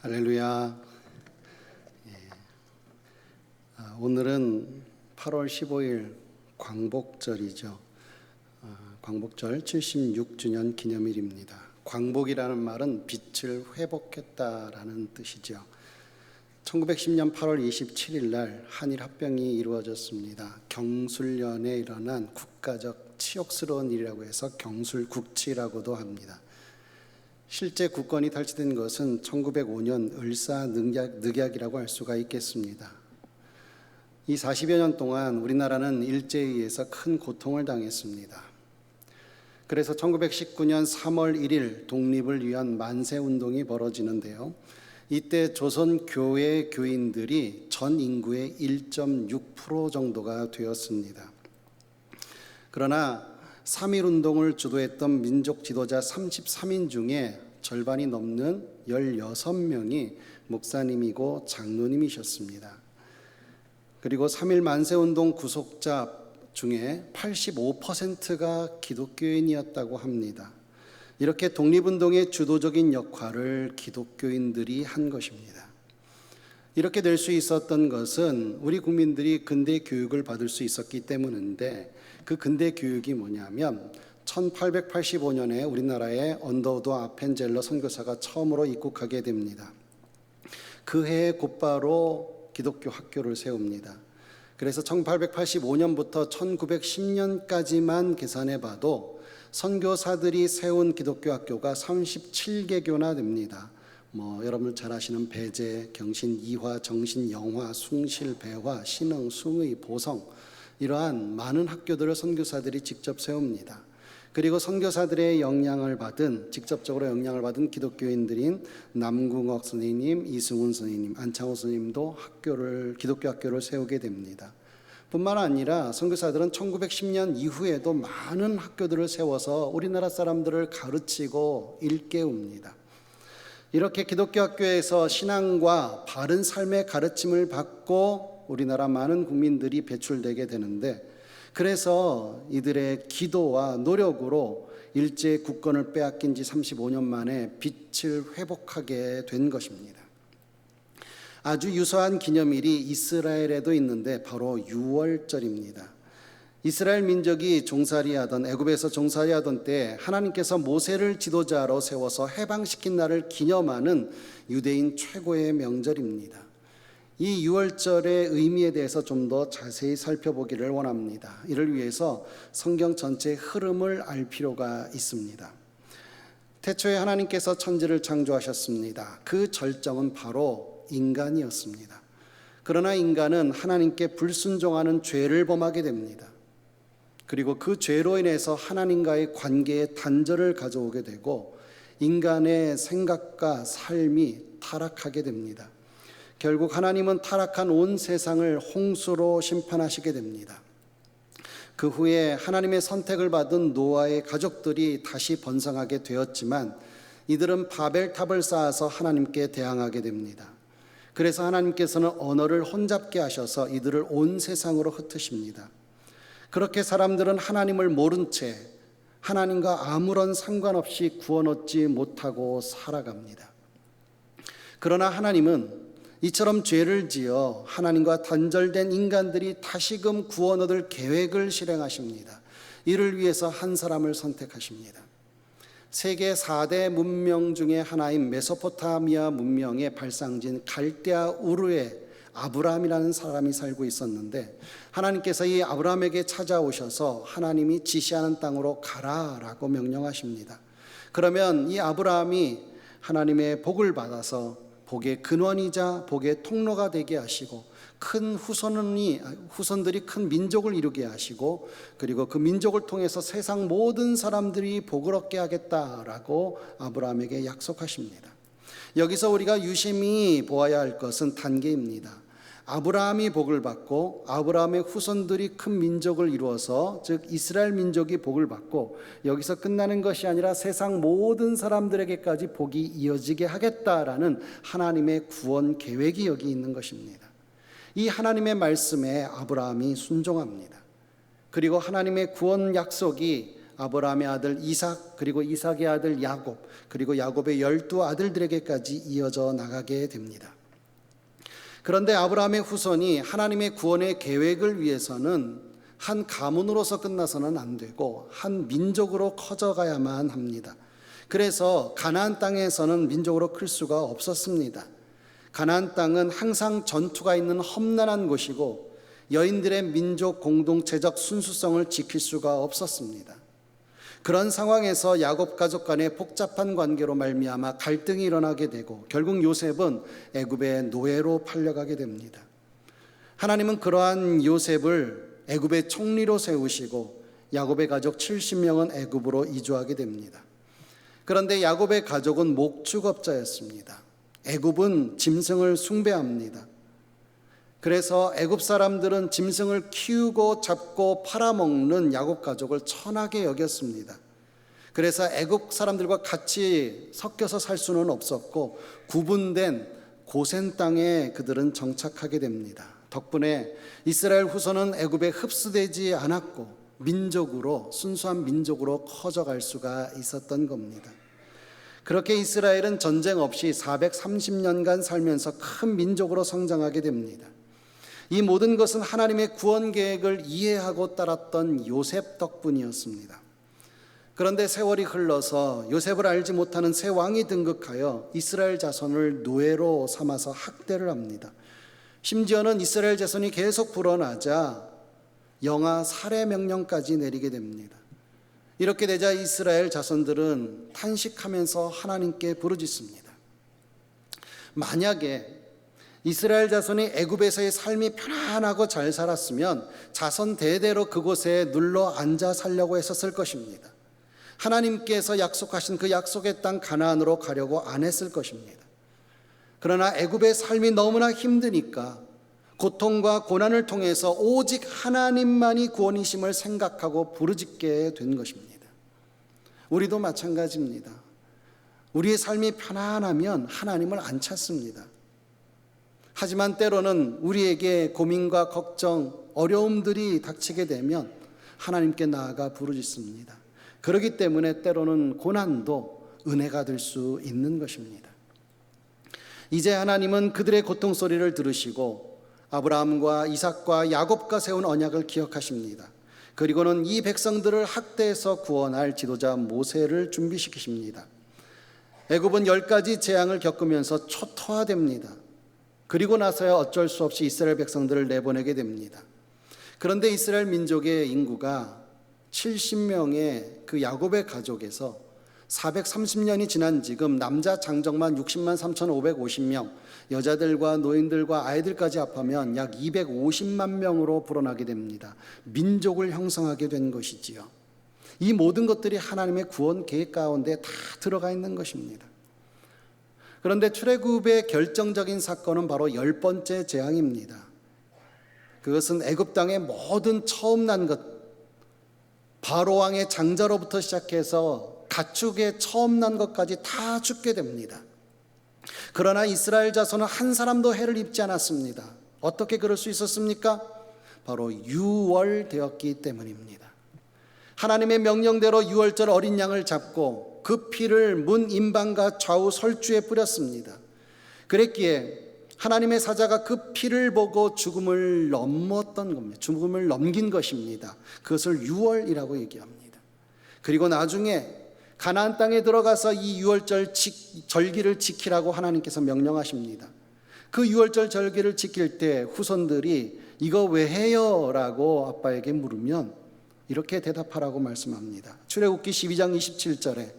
할렐루야. 오늘은 8월 15일 광복절이죠. 광복절 76주년 기념일입니다. 광복이라는 말은 빛을 회복했다라는 뜻이죠. 1910년 8월 27일 날 한일 합병이 이루어졌습니다. 경술련에 일어난 국가적 치욕스러운 일이라고 해서 경술국치라고도 합니다. 실제 국권이 탈취된 것은 1905년 을사늑약이라고 할 수가 있겠습니다. 이 40여 년 동안 우리나라는 일제에 의해서 큰 고통을 당했습니다. 그래서 1919년 3월 1일 독립을 위한 만세운동이 벌어지는데요. 이때 조선 교회 교인들이 전 인구의 1.6% 정도가 되었습니다. 그러나 3.1운동을 주도했던 민족 지도자 33인 중에 절반이 넘는 16명이 목사님이고 장로님이셨습니다. 그리고 3.1 만세운동 구속자 중에 85%가 기독교인이었다고 합니다. 이렇게 독립운동의 주도적인 역할을 기독교인들이 한 것입니다. 이렇게 될 수 있었던 것은 우리 국민들이 근대 교육을 받을 수 있었기 때문인데, 그 근대 교육이 뭐냐면 1885년에 우리나라에 언더우드 아펜젤러 선교사가 처음으로 입국하게 됩니다. 그 해에 곧바로 기독교 학교를 세웁니다. 그래서 1885년부터 1910년까지만 계산해 봐도 선교사들이 세운 기독교 학교가 37개교나 됩니다. 여러분 잘 아시는 배재, 경신, 이화, 정신, 영화, 숭실, 배화, 신흥, 숭의, 보성, 이러한 많은 학교들을 선교사들이 직접 세웁니다. 그리고 선교사들의 직접적으로 영향을 받은 기독교인들인 남궁옥 선생님, 이승훈 선생님, 안창호 선생님도 기독교 학교를 세우게 됩니다. 뿐만 아니라 선교사들은 1910년 이후에도 많은 학교들을 세워서 우리나라 사람들을 가르치고 일깨웁니다. 이렇게 기독교 학교에서 신앙과 바른 삶의 가르침을 받고 우리나라 많은 국민들이 배출되게 되는데, 그래서 이들의 기도와 노력으로 일제 국권을 빼앗긴 지 35년 만에 빛을 회복하게 된 것입니다. 아주 유사한 기념일이 이스라엘에도 있는데 바로 유월절입니다. 이스라엘 민족이 애굽에서 종살이하던 때 하나님께서 모세를 지도자로 세워서 해방시킨 날을 기념하는 유대인 최고의 명절입니다. 이 유월절의 의미에 대해서 좀 더 자세히 살펴보기를 원합니다. 이를 위해서 성경 전체의 흐름을 알 필요가 있습니다. 태초에 하나님께서 천지를 창조하셨습니다. 그 절정은 바로 인간이었습니다. 그러나 인간은 하나님께 불순종하는 죄를 범하게 됩니다. 그리고 그 죄로 인해서 하나님과의 관계에 단절을 가져오게 되고 인간의 생각과 삶이 타락하게 됩니다. 결국 하나님은 타락한 온 세상을 홍수로 심판하시게 됩니다. 그 후에 하나님의 선택을 받은 노아의 가족들이 다시 번성하게 되었지만 이들은 바벨탑을 쌓아서 하나님께 대항하게 됩니다. 그래서 하나님께서는 언어를 혼잡게 하셔서 이들을 온 세상으로 흩으십니다. 그렇게 사람들은 하나님을 모른 채 하나님과 아무런 상관없이 구원 얻지 못하고 살아갑니다. 그러나 하나님은 이처럼 죄를 지어 하나님과 단절된 인간들이 다시금 구원 얻을 계획을 실행하십니다. 이를 위해서 한 사람을 선택하십니다. 세계 4대 문명 중에 하나인 메소포타미아 문명의 발상지인 갈대아 우르에 아브라함이라는 사람이 살고 있었는데, 하나님께서 이 아브라함에게 찾아오셔서 하나님이 지시하는 땅으로 가라라고 명령하십니다. 그러면 이 아브라함이 하나님의 복을 받아서 복의 근원이자 복의 통로가 되게 하시고 큰 후손들이 큰 민족을 이루게 하시고, 그리고 그 민족을 통해서 세상 모든 사람들이 복을 얻게 하겠다라고 아브라함에게 약속하십니다. 여기서 우리가 유심히 보아야 할 것은 단계입니다. 아브라함이 복을 받고 아브라함의 후손들이 큰 민족을 이루어서, 즉 이스라엘 민족이 복을 받고, 여기서 끝나는 것이 아니라 세상 모든 사람들에게까지 복이 이어지게 하겠다라는 하나님의 구원 계획이 여기 있는 것입니다. 이 하나님의 말씀에 아브라함이 순종합니다. 그리고 하나님의 구원 약속이 아브라함의 아들 이삭, 그리고 이삭의 아들 야곱, 그리고 야곱의 12아들들에게까지 이어져 나가게 됩니다. 그런데 아브라함의 후손이 하나님의 구원의 계획을 위해서는 한 가문으로서 끝나서는 안 되고 한 민족으로 커져가야만 합니다. 그래서 가나안 땅에서는 민족으로 클 수가 없었습니다. 가나안 땅은 항상 전투가 있는 험난한 곳이고 여인들의 민족 공동체적 순수성을 지킬 수가 없었습니다. 그런 상황에서 야곱 가족 간의 복잡한 관계로 말미암아 갈등이 일어나게 되고 결국 요셉은 애굽의 노예로 팔려가게 됩니다. 하나님은 그러한 요셉을 애굽의 총리로 세우시고 야곱의 가족 70명은 애굽으로 이주하게 됩니다. 그런데 야곱의 가족은 목축업자였습니다. 애굽은 짐승을 숭배합니다. 그래서 애굽 사람들은 짐승을 키우고 잡고 팔아먹는 야곱 가족을 천하게 여겼습니다. 그래서 애굽 사람들과 같이 섞여서 살 수는 없었고 구분된 고센 땅에 그들은 정착하게 됩니다. 덕분에 이스라엘 후손은 애굽에 흡수되지 않았고 민족으로, 순수한 민족으로 커져갈 수가 있었던 겁니다. 그렇게 이스라엘은 전쟁 없이 430년간 살면서 큰 민족으로 성장하게 됩니다. 이 모든 것은 하나님의 구원 계획을 이해하고 따랐던 요셉 덕분이었습니다. 그런데 세월이 흘러서 요셉을 알지 못하는 새 왕이 등극하여 이스라엘 자손을 노예로 삼아서 학대를 합니다. 심지어는 이스라엘 자손이 계속 불어나자 영아 살해 명령까지 내리게 됩니다. 이렇게 되자 이스라엘 자손들은 탄식하면서 하나님께 부르짖습니다. 만약에 이스라엘 자손이 애굽에서의 삶이 편안하고 잘 살았으면 자손 대대로 그곳에 눌러 앉아 살려고 했었을 것입니다. 하나님께서 약속하신 그 약속의 땅 가나안으로 가려고 안 했을 것입니다. 그러나 애굽의 삶이 너무나 힘드니까 고통과 고난을 통해서 오직 하나님만이 구원이심을 생각하고 부르짖게 된 것입니다. 우리도 마찬가지입니다. 우리의 삶이 편안하면 하나님을 안 찾습니다. 하지만 때로는 우리에게 고민과 걱정, 어려움들이 닥치게 되면 하나님께 나아가 부르짖습니다. 그렇기 때문에 때로는 고난도 은혜가 될 수 있는 것입니다. 이제 하나님은 그들의 고통 소리를 들으시고 아브라함과 이삭과 야곱과 세운 언약을 기억하십니다. 그리고는 이 백성들을 학대해서 구원할 지도자 모세를 준비시키십니다. 애굽은 10가지 재앙을 겪으면서 초토화됩니다. 그리고 나서야 어쩔 수 없이 이스라엘 백성들을 내보내게 됩니다. 그런데 이스라엘 민족의 인구가 70명의 그 야곱의 가족에서 430년이 지난 지금 남자 장정만 60만 3,550명, 여자들과 노인들과 아이들까지 합하면 약 250만 명으로 불어나게 됩니다. 민족을 형성하게 된 것이지요. 이 모든 것들이 하나님의 구원 계획 가운데 다 들어가 있는 것입니다. 그런데 출애굽의 결정적인 사건은 바로 10번째 재앙입니다. 그것은 애굽 땅의 모든 처음 난 것, 바로 왕의 장자로부터 시작해서 가축의 처음 난 것까지 다 죽게 됩니다. 그러나 이스라엘 자손은 한 사람도 해를 입지 않았습니다. 어떻게 그럴 수 있었습니까? 바로 유월되었기 때문입니다. 하나님의 명령대로 유월절 어린 양을 잡고 그 피를 문 임방과 좌우 설주에 뿌렸습니다. 그랬기에 하나님의 사자가 그 피를 보고 죽음을 넘었던 겁니다. 죽음을 넘긴 것입니다. 그것을 유월이라고 얘기합니다. 그리고 나중에 가나안 땅에 들어가서 이 유월절 절기를 지키라고 하나님께서 명령하십니다. 그 유월절 절기를 지킬 때 후손들이 이거 왜 해요? 라고 아빠에게 물으면 이렇게 대답하라고 말씀합니다. 출애굽기 12장 27절에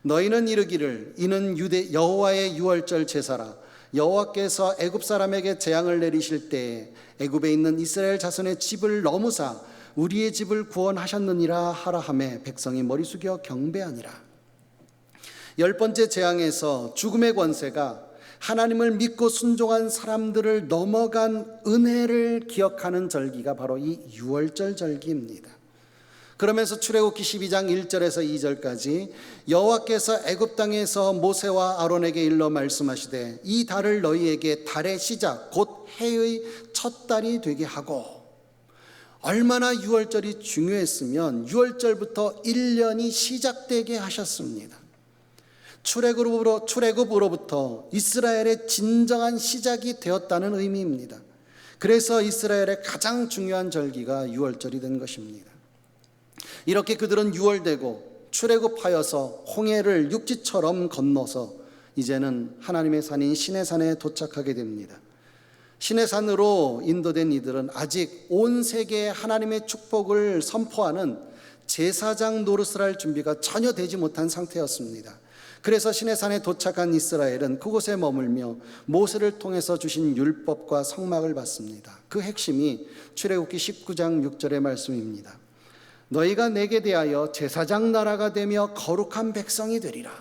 너희는 이르기를 이는 여호와의 유월절 제사라. 여호와께서 애굽 사람에게 재앙을 내리실 때에 애굽에 있는 이스라엘 자손의 집을 넘으사 우리의 집을 구원하셨느니라 하라 하매 백성이 머리 숙여 경배하니라. 10번째 재앙에서 죽음의 권세가 하나님을 믿고 순종한 사람들을 넘어간 은혜를 기억하는 절기가 바로 이 유월절 절기입니다. 그러면서 출애굽기 12장 1절에서 2절까지 여호와께서 애굽 땅에서 모세와 아론에게 일러 말씀하시되 이 달을 너희에게 달의 시작 곧 해의 첫 달이 되게 하고 얼마나 유월절이 중요했으면 유월절부터 1년이 시작되게 하셨습니다. 출애굽으로부터 이스라엘의 진정한 시작이 되었다는 의미입니다. 그래서 이스라엘의 가장 중요한 절기가 유월절이 된 것입니다. 이렇게 그들은 유월되고 출애굽하여서 홍해를 육지처럼 건너서 이제는 하나님의 산인 시내산에 도착하게 됩니다. 시내산으로 인도된 이들은 아직 온 세계에 하나님의 축복을 선포하는 제사장 노릇을 할 준비가 전혀 되지 못한 상태였습니다. 그래서 시내산에 도착한 이스라엘은 그곳에 머물며 모세를 통해서 주신 율법과 성막을 받습니다. 그 핵심이 출애굽기 19장 6절의 말씀입니다. 너희가 내게 대하여 제사장 나라가 되며 거룩한 백성이 되리라.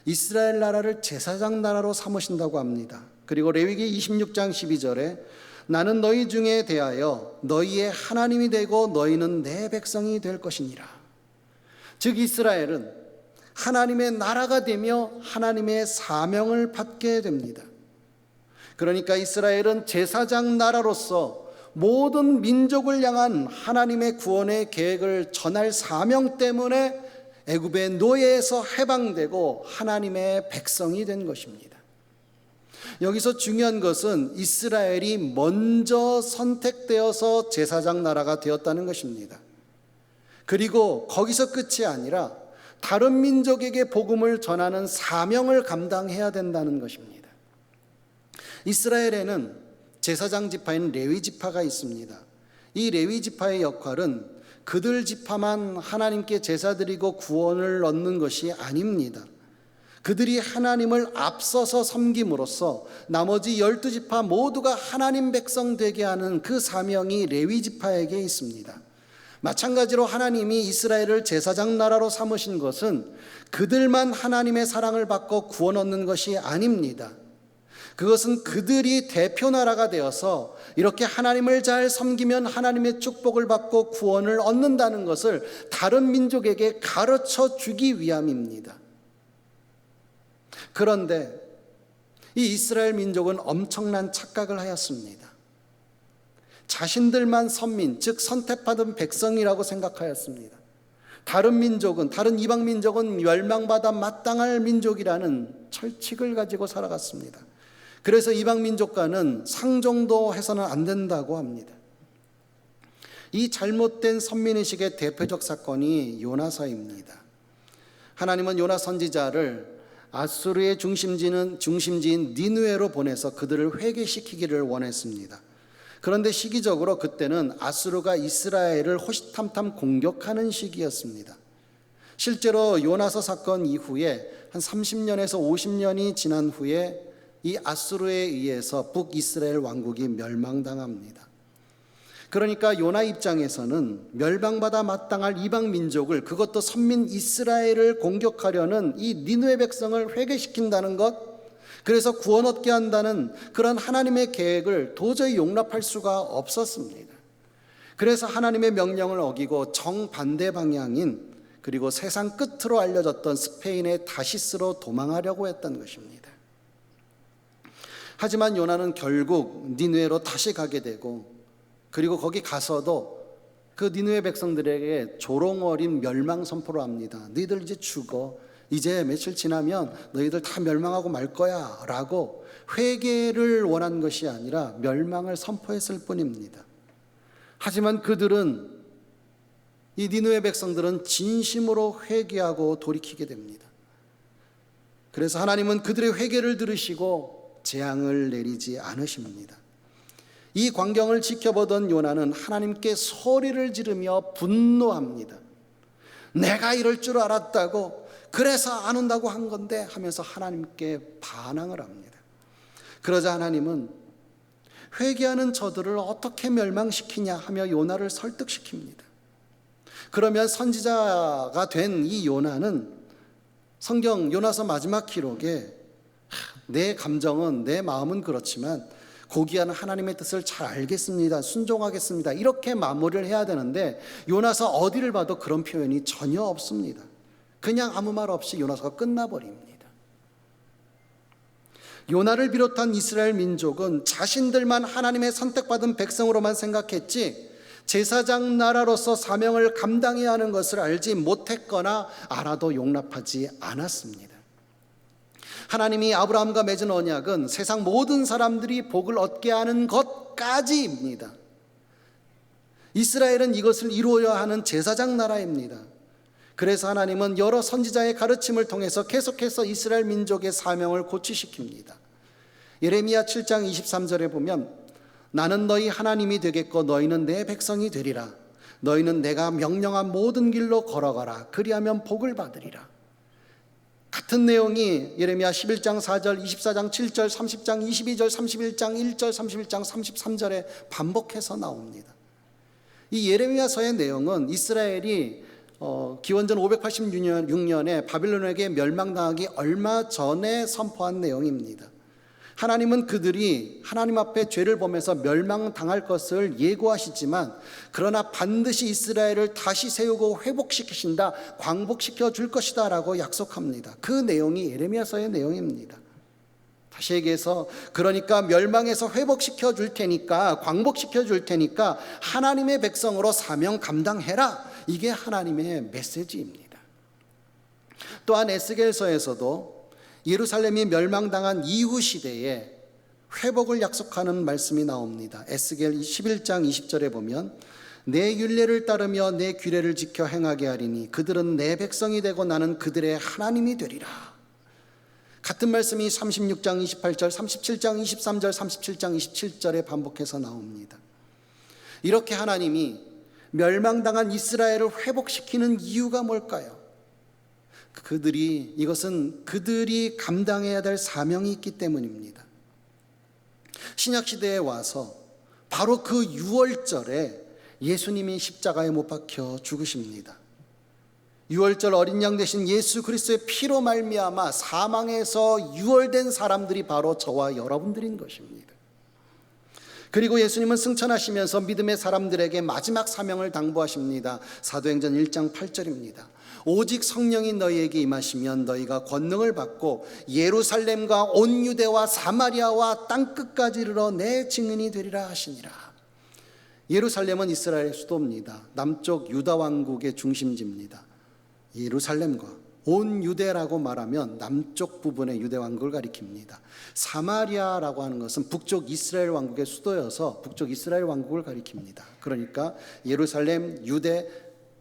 이스라엘 나라를 제사장 나라로 삼으신다고 합니다. 그리고 레위기 26장 12절에 나는 너희 중에 대하여 너희의 하나님이 되고 너희는 내 백성이 될 것이니라. 즉 이스라엘은 하나님의 나라가 되며 하나님의 사명을 받게 됩니다. 그러니까 이스라엘은 제사장 나라로서 모든 민족을 향한 하나님의 구원의 계획을 전할 사명 때문에 애굽의 노예에서 해방되고 하나님의 백성이 된 것입니다. 여기서 중요한 것은 이스라엘이 먼저 선택되어서 제사장 나라가 되었다는 것입니다. 그리고 거기서 끝이 아니라 다른 민족에게 복음을 전하는 사명을 감당해야 된다는 것입니다. 이스라엘에는 제사장 지파인 레위 지파가 있습니다. 이 레위 지파의 역할은 그들 지파만 하나님께 제사 드리고 구원을 얻는 것이 아닙니다. 그들이 하나님을 앞서서 섬김으로써 나머지 12지파 모두가 하나님 백성 되게 하는 그 사명이 레위 지파에게 있습니다. 마찬가지로 하나님이 이스라엘을 제사장 나라로 삼으신 것은 그들만 하나님의 사랑을 받고 구원 얻는 것이 아닙니다. 그것은 그들이 대표 나라가 되어서 이렇게 하나님을 잘 섬기면 하나님의 축복을 받고 구원을 얻는다는 것을 다른 민족에게 가르쳐 주기 위함입니다. 그런데 이 이스라엘 민족은 엄청난 착각을 하였습니다. 자신들만 선민, 즉 선택받은 백성이라고 생각하였습니다. 다른 민족은, 다른 이방 민족은 멸망받아 마땅할 민족이라는 철칙을 가지고 살아갔습니다. 그래서 이방 민족과는 상종도 해서는 안 된다고 합니다. 이 잘못된 선민의식의 대표적 사건이 요나서입니다. 하나님은 요나 선지자를 아수르의 중심지인 니느웨로 보내서 그들을 회개시키기를 원했습니다. 그런데 시기적으로 그때는 아수르가 이스라엘을 호시탐탐 공격하는 시기였습니다. 실제로 요나서 사건 이후에 한 30년에서 50년이 지난 후에 이 아수르에 의해서 북이스라엘 왕국이 멸망당합니다. 그러니까 요나 입장에서는 멸망받아 마땅할 이방 민족을, 그것도 선민 이스라엘을 공격하려는 이 니느웨 백성을 회개시킨다는 것, 그래서 구원 얻게 한다는 그런 하나님의 계획을 도저히 용납할 수가 없었습니다. 그래서 하나님의 명령을 어기고 정반대 방향인, 그리고 세상 끝으로 알려졌던 스페인의 다시스로 도망하려고 했던 것입니다. 하지만 요나는 결국 니느웨로 다시 가게 되고, 그리고 거기 가서도 그 니느웨 백성들에게 조롱어린 멸망 선포를 합니다. 너희들 이제 죽어. 이제 며칠 지나면 너희들 다 멸망하고 말 거야 라고 회개를 원한 것이 아니라 멸망을 선포했을 뿐입니다. 하지만 그들은, 이 니느웨 백성들은 진심으로 회개하고 돌이키게 됩니다. 그래서 하나님은 그들의 회개를 들으시고 재앙을 내리지 않으십니다. 이 광경을 지켜보던 요나는 하나님께 소리를 지르며 분노합니다. 내가 이럴 줄 알았다고, 그래서 안 온다고 한 건데 하면서 하나님께 반항을 합니다. 그러자 하나님은 회개하는 저들을 어떻게 멸망시키냐 하며 요나를 설득시킵니다. 그러면 선지자가 된 이 요나는 성경 요나서 마지막 기록에 내 감정은, 내 마음은 그렇지만 고귀한 하나님의 뜻을 잘 알겠습니다, 순종하겠습니다, 이렇게 마무리를 해야 되는데 요나서 어디를 봐도 그런 표현이 전혀 없습니다. 그냥 아무 말 없이 요나서가 끝나버립니다. 요나를 비롯한 이스라엘 민족은 자신들만 하나님의 선택받은 백성으로만 생각했지 제사장 나라로서 사명을 감당해야 하는 것을 알지 못했거나 알아도 용납하지 않았습니다. 하나님이 아브라함과 맺은 언약은 세상 모든 사람들이 복을 얻게 하는 것까지입니다. 이스라엘은 이것을 이루어야 하는 제사장 나라입니다. 그래서 하나님은 여러 선지자의 가르침을 통해서 계속해서 이스라엘 민족의 사명을 고취시킵니다. 예레미야 7장 23절에 보면 나는 너희 하나님이 되겠고 너희는 내 백성이 되리라. 너희는 내가 명령한 모든 길로 걸어가라. 그리하면 복을 받으리라. 같은 내용이 예레미야 11장 4절, 24장 7절, 30장 22절, 31장 1절, 31장 33절에 반복해서 나옵니다. 이 예레미야서의 내용은 이스라엘이 기원전 586년에 바빌론에게 멸망당하기 얼마 전에 선포한 내용입니다. 하나님은 그들이 하나님 앞에 죄를 범해서 멸망당할 것을 예고하시지만 그러나 반드시 이스라엘을 다시 세우고 회복시키신다, 광복시켜 줄 것이다 라고 약속합니다. 그 내용이 예레미야서의 내용입니다. 다시 얘기해서 그러니까 멸망에서 회복시켜 줄 테니까, 광복시켜 줄 테니까 하나님의 백성으로 사명 감당해라. 이게 하나님의 메시지입니다. 또한 에스겔서에서도 예루살렘이 멸망당한 이후 시대에 회복을 약속하는 말씀이 나옵니다. 에스겔 11장 20절에 보면 내 율례를 따르며 내 규례를 지켜 행하게 하리니 그들은 내 백성이 되고 나는 그들의 하나님이 되리라. 같은 말씀이 36장 28절, 37장 23절, 37장 27절에 반복해서 나옵니다. 이렇게 하나님이 멸망당한 이스라엘을 회복시키는 이유가 뭘까요? 이것은 그들이 감당해야 될 사명이 있기 때문입니다. 신약시대에 와서 바로 그 6월절에 예수님이 십자가에 못 박혀 죽으십니다. 6월절 어린 양 되신 예수 그리스도의 피로 말미암아 사망에서 유월된 사람들이 바로 저와 여러분들인 것입니다. 그리고 예수님은 승천하시면서 믿음의 사람들에게 마지막 사명을 당부하십니다. 사도행전 1장 8절입니다. 오직 성령이 너희에게 임하시면 너희가 권능을 받고 예루살렘과 온 유대와 사마리아와 땅끝까지 이르러 내 증인이 되리라 하시니라. 예루살렘은 이스라엘의 수도입니다. 남쪽 유다 왕국의 중심지입니다. 예루살렘과 온 유대라고 말하면 남쪽 부분의 유대 왕국을 가리킵니다. 사마리아라고 하는 것은 북쪽 이스라엘 왕국의 수도여서 북쪽 이스라엘 왕국을 가리킵니다. 그러니까 예루살렘, 유대,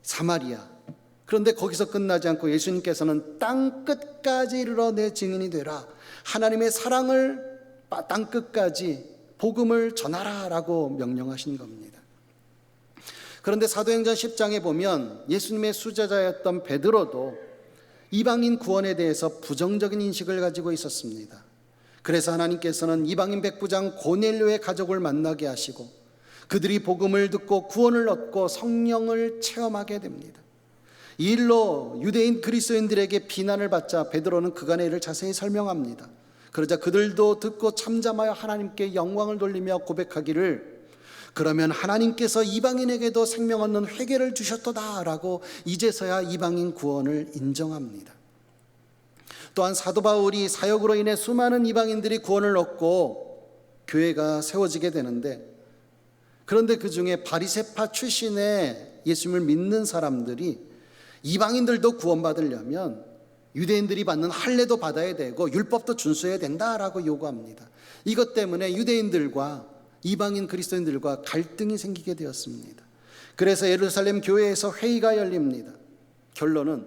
사마리아. 그런데 거기서 끝나지 않고 예수님께서는 땅 끝까지 이르러 내 증인이 되라. 하나님의 사랑을 땅 끝까지 복음을 전하라라고 명령하신 겁니다. 그런데 사도행전 10장에 보면 예수님의 수제자였던 베드로도 이방인 구원에 대해서 부정적인 인식을 가지고 있었습니다. 그래서 하나님께서는 이방인 백부장 고넬료의 가족을 만나게 하시고 그들이 복음을 듣고 구원을 얻고 성령을 체험하게 됩니다. 이 일로 유대인 그리스도인들에게 비난을 받자 베드로는 그간의 일을 자세히 설명합니다. 그러자 그들도 듣고 참잠하여 하나님께 영광을 돌리며 고백하기를 그러면 하나님께서 이방인에게도 생명 얻는 회개를 주셨도다라고 이제서야 이방인 구원을 인정합니다. 또한 사도 바울이 사역으로 인해 수많은 이방인들이 구원을 얻고 교회가 세워지게 되는데 그런데 그 중에 바리새파 출신의 예수님을 믿는 사람들이 이방인들도 구원받으려면 유대인들이 받는 할례도 받아야 되고 율법도 준수해야 된다라고 요구합니다. 이것 때문에 유대인들과 이방인 그리스도인들과 갈등이 생기게 되었습니다. 그래서 예루살렘 교회에서 회의가 열립니다. 결론은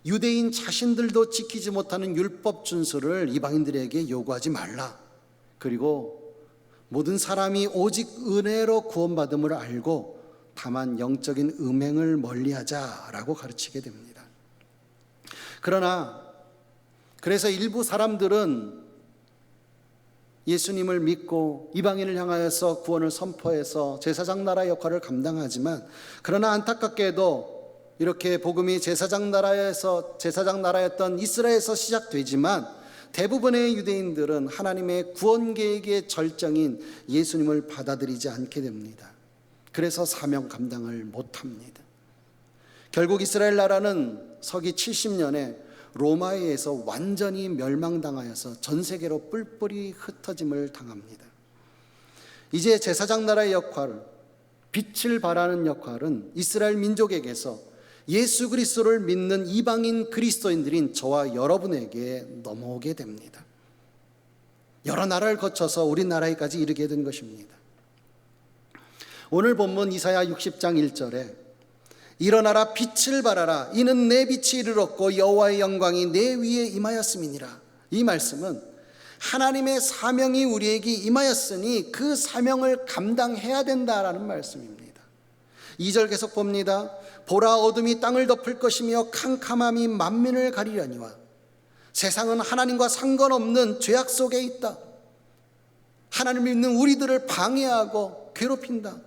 유대인 자신들도 지키지 못하는 율법 준수를 이방인들에게 요구하지 말라. 그리고 모든 사람이 오직 은혜로 구원받음을 알고 다만 영적인 음행을 멀리하자라고 가르치게 됩니다. 그래서 일부 사람들은 예수님을 믿고 이방인을 향하여서 구원을 선포해서 제사장 나라 역할을 감당하지만 그러나 안타깝게도 이렇게 복음이 제사장 나라였던 이스라엘에서 시작되지만 대부분의 유대인들은 하나님의 구원 계획의 절정인 예수님을 받아들이지 않게 됩니다. 그래서 사명 감당을 못합니다. 결국 이스라엘 나라는 서기 70년에 로마에 의해서 완전히 멸망당하여서 전 세계로 뿔뿔이 흩어짐을 당합니다. 이제 제사장 나라의 역할을 빛을 발하는 역할은 이스라엘 민족에게서 예수 그리스도를 믿는 이방인 그리스도인들인 저와 여러분에게 넘어오게 됩니다. 여러 나라를 거쳐서 우리나라에까지 이르게 된 것입니다. 오늘 본문 이사야 60장 1절에 일어나라 빛을 발하라 이는 내 빛이 이르렀고 여호와의 영광이 내 위에 임하였음이니라. 이 말씀은 하나님의 사명이 우리에게 임하였으니 그 사명을 감당해야 된다라는 말씀입니다. 2절 계속 봅니다. 보라 어둠이 땅을 덮을 것이며 캄캄함이 만민을 가리려니와 세상은 하나님과 상관없는 죄악 속에 있다. 하나님을 믿는 우리들을 방해하고 괴롭힌다.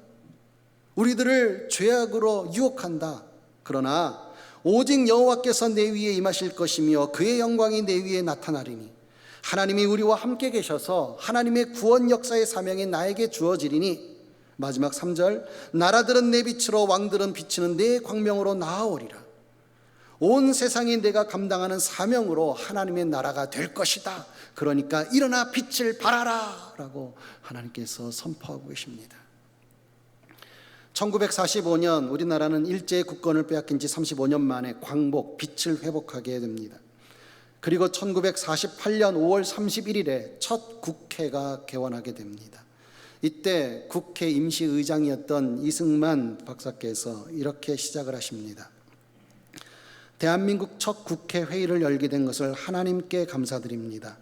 우리들을 죄악으로 유혹한다. 그러나 오직 여호와께서 내 위에 임하실 것이며 그의 영광이 내 위에 나타나리니 하나님이 우리와 함께 계셔서 하나님의 구원 역사의 사명이 나에게 주어지리니 마지막 3절 나라들은 내 빛으로 왕들은 비치는 내 광명으로 나아오리라. 온 세상이 내가 감당하는 사명으로 하나님의 나라가 될 것이다. 그러니까 일어나 빛을 발하라 라고 하나님께서 선포하고 계십니다. 1945년 우리나라는 일제의 국권을 빼앗긴 지 35년 만에 광복, 빛을 회복하게 됩니다. 그리고 1948년 5월 31일에 첫 국회가 개원하게 됩니다. 이때 국회 임시의장이었던 이승만 박사께서 이렇게 시작을 하십니다. 대한민국 첫 국회 회의를 열게 된 것을 하나님께 감사드립니다.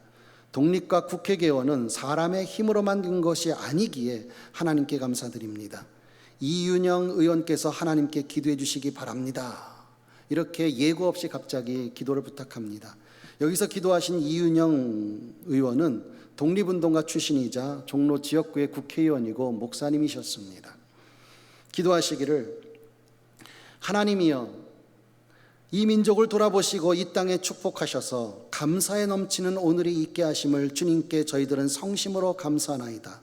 독립과 국회 개원은 사람의 힘으로 만든 것이 아니기에 하나님께 감사드립니다. 이윤영 의원께서 하나님께 기도해 주시기 바랍니다. 이렇게 예고 없이 갑자기 기도를 부탁합니다. 여기서 기도하신 이윤영 의원은 독립운동가 출신이자 종로 지역구의 국회의원이고 목사님이셨습니다. 기도하시기를 하나님이여 이 민족을 돌아보시고 이 땅에 축복하셔서 감사에 넘치는 오늘이 있게 하심을 주님께 저희들은 성심으로 감사하나이다.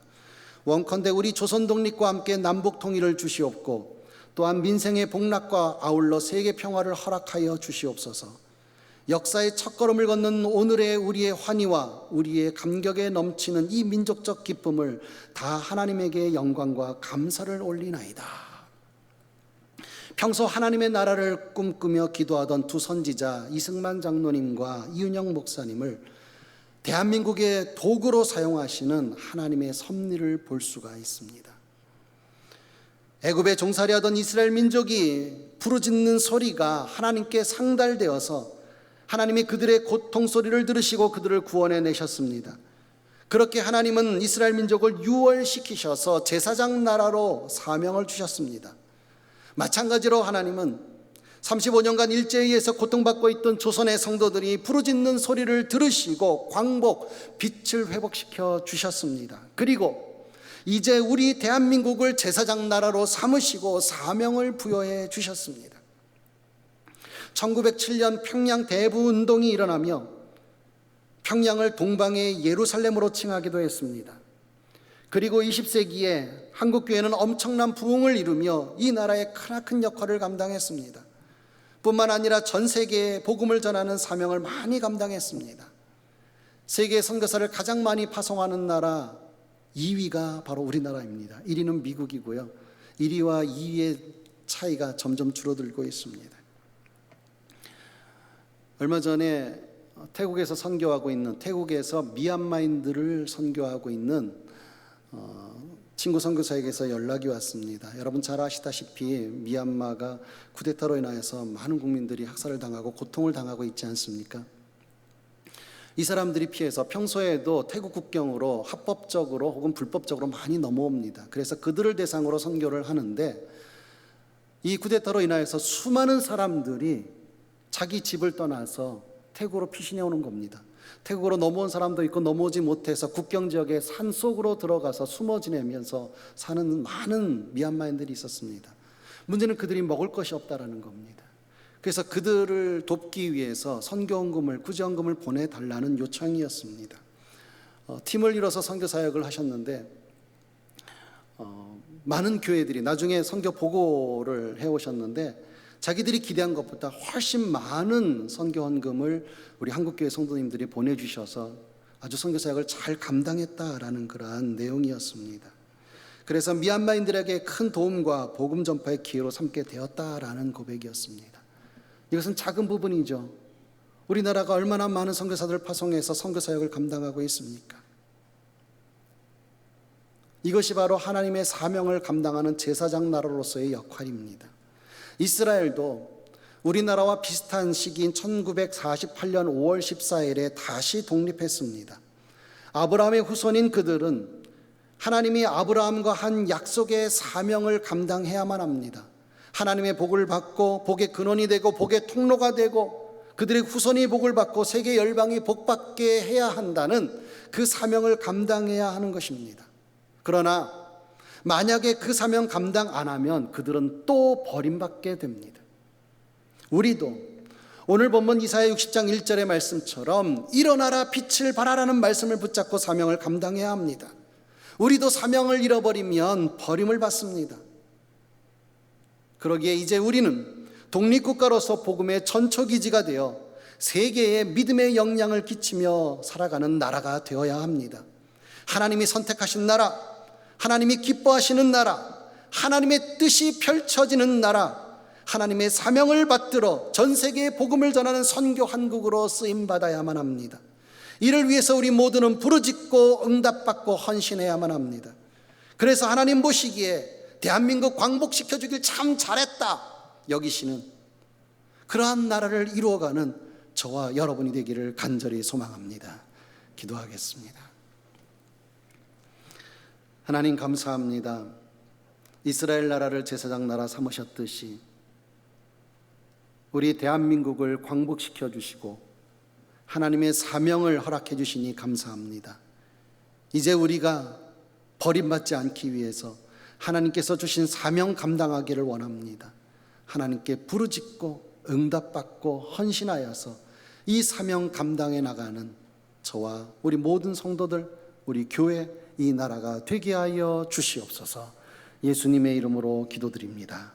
원컨대 우리 조선 독립과 함께 남북 통일을 주시옵고 또한 민생의 복락과 아울러 세계 평화를 허락하여 주시옵소서. 역사의 첫걸음을 걷는 오늘의 우리의 환희와 우리의 감격에 넘치는 이 민족적 기쁨을 다 하나님에게 영광과 감사를 올리나이다. 평소 하나님의 나라를 꿈꾸며 기도하던 두 선지자 이승만 장로님과 이윤영 목사님을 대한민국의 도구로 사용하시는 하나님의 섭리를 볼 수가 있습니다. 애굽에 종살이하던 이스라엘 민족이 부르짖는 소리가 하나님께 상달되어서 하나님이 그들의 고통 소리를 들으시고 그들을 구원해 내셨습니다. 그렇게 하나님은 이스라엘 민족을 유월시키셔서 제사장 나라로 사명을 주셨습니다. 마찬가지로 하나님은 35년간 일제에 의해서 고통받고 있던 조선의 성도들이 부르짖는 소리를 들으시고 광복, 빛을 회복시켜 주셨습니다. 그리고 이제 우리 대한민국을 제사장 나라로 삼으시고 사명을 부여해 주셨습니다. 1907년 평양 대부운동이 일어나며 평양을 동방의 예루살렘으로 칭하기도 했습니다. 그리고 20세기에 한국교회는 엄청난 부흥을 이루며 이 나라의 크나큰 역할을 감당했습니다. 뿐만 아니라 전 세계에 복음을 전하는 사명을 많이 감당했습니다. 세계 선교사를 가장 많이 파송하는 나라 2위가 바로 우리나라입니다. 1위는 미국이고요. 1위와 2위의 차이가 점점 줄어들고 있습니다. 얼마 전에 태국에서 선교하고 있는, 태국에서 미얀마인들을 선교하고 있는 친구 선교사에게서 연락이 왔습니다. 여러분 잘 아시다시피 미얀마가 쿠데타로 인하여서 많은 국민들이 학살을 당하고 고통을 당하고 있지 않습니까? 이 사람들이 피해서 평소에도 태국 국경으로 합법적으로 혹은 불법적으로 많이 넘어옵니다. 그래서 그들을 대상으로 선교를 하는데 이 쿠데타로 인하여서 수많은 사람들이 자기 집을 떠나서 태국으로 피신해 오는 겁니다. 태국으로 넘어온 사람도 있고 넘어오지 못해서 국경 지역의 산속으로 들어가서 숨어 지내면서 사는 많은 미얀마인들이 있었습니다. 문제는 그들이 먹을 것이 없다라는 겁니다. 그래서 그들을 돕기 위해서 선교원금을, 구제원금을 보내달라는 요청이었습니다. 팀을 이뤄서 선교 사역을 하셨는데 많은 교회들이 나중에 선교 보고를 해오셨는데 자기들이 기대한 것보다 훨씬 많은 선교헌금을 우리 한국교회 성도님들이 보내주셔서 아주 선교사역을 잘 감당했다라는 그러한 내용이었습니다. 그래서 미얀마인들에게 큰 도움과 복음 전파의 기회로 삼게 되었다라는 고백이었습니다. 이것은 작은 부분이죠. 우리나라가 얼마나 많은 선교사들을 파송해서 선교 사역을 감당하고 있습니까? 이것이 바로 하나님의 사명을 감당하는 제사장 나라로서의 역할입니다. 이스라엘도 우리나라와 비슷한 시기인 1948년 5월 14일에 다시 독립했습니다. 아브라함의 후손인 그들은 하나님이 아브라함과 한 약속의 사명을 감당해야만 합니다. 하나님의 복을 받고 복의 근원이 되고 복의 통로가 되고 그들의 후손이 복을 받고 세계 열방이 복받게 해야 한다는 그 사명을 감당해야 하는 것입니다. 그러나 만약에 그 사명 감당 안 하면 그들은 또 버림받게 됩니다. 우리도 오늘 본문 이사야 60장 1절의 말씀처럼 일어나라 빛을 발하라는 말씀을 붙잡고 사명을 감당해야 합니다. 우리도 사명을 잃어버리면 버림을 받습니다. 그러기에 이제 우리는 독립국가로서 복음의 전초기지가 되어 세계에 믿음의 영향을 끼치며 살아가는 나라가 되어야 합니다. 하나님이 선택하신 나라, 하나님이 기뻐하시는 나라, 하나님의 뜻이 펼쳐지는 나라, 하나님의 사명을 받들어 전 세계에 복음을 전하는 선교 한국으로 쓰임받아야만 합니다. 이를 위해서 우리 모두는 부르짖고 응답받고 헌신해야만 합니다. 그래서 하나님 보시기에 대한민국 광복시켜주길 참 잘했다 여기시는 그러한 나라를 이루어가는 저와 여러분이 되기를 간절히 소망합니다. 기도하겠습니다. 하나님 감사합니다. 이스라엘 나라를 제사장 나라 삼으셨듯이 우리 대한민국을 광복시켜 주시고 하나님의 사명을 허락해 주시니 감사합니다. 이제 우리가 버림받지 않기 위해서 하나님께서 주신 사명 감당하기를 원합니다. 하나님께 부르짖고 응답받고 헌신하여서 이 사명 감당해 나가는 저와 우리 모든 성도들, 우리 교회, 이 나라가 되게 하여 주시옵소서. 예수님의 이름으로 기도드립니다.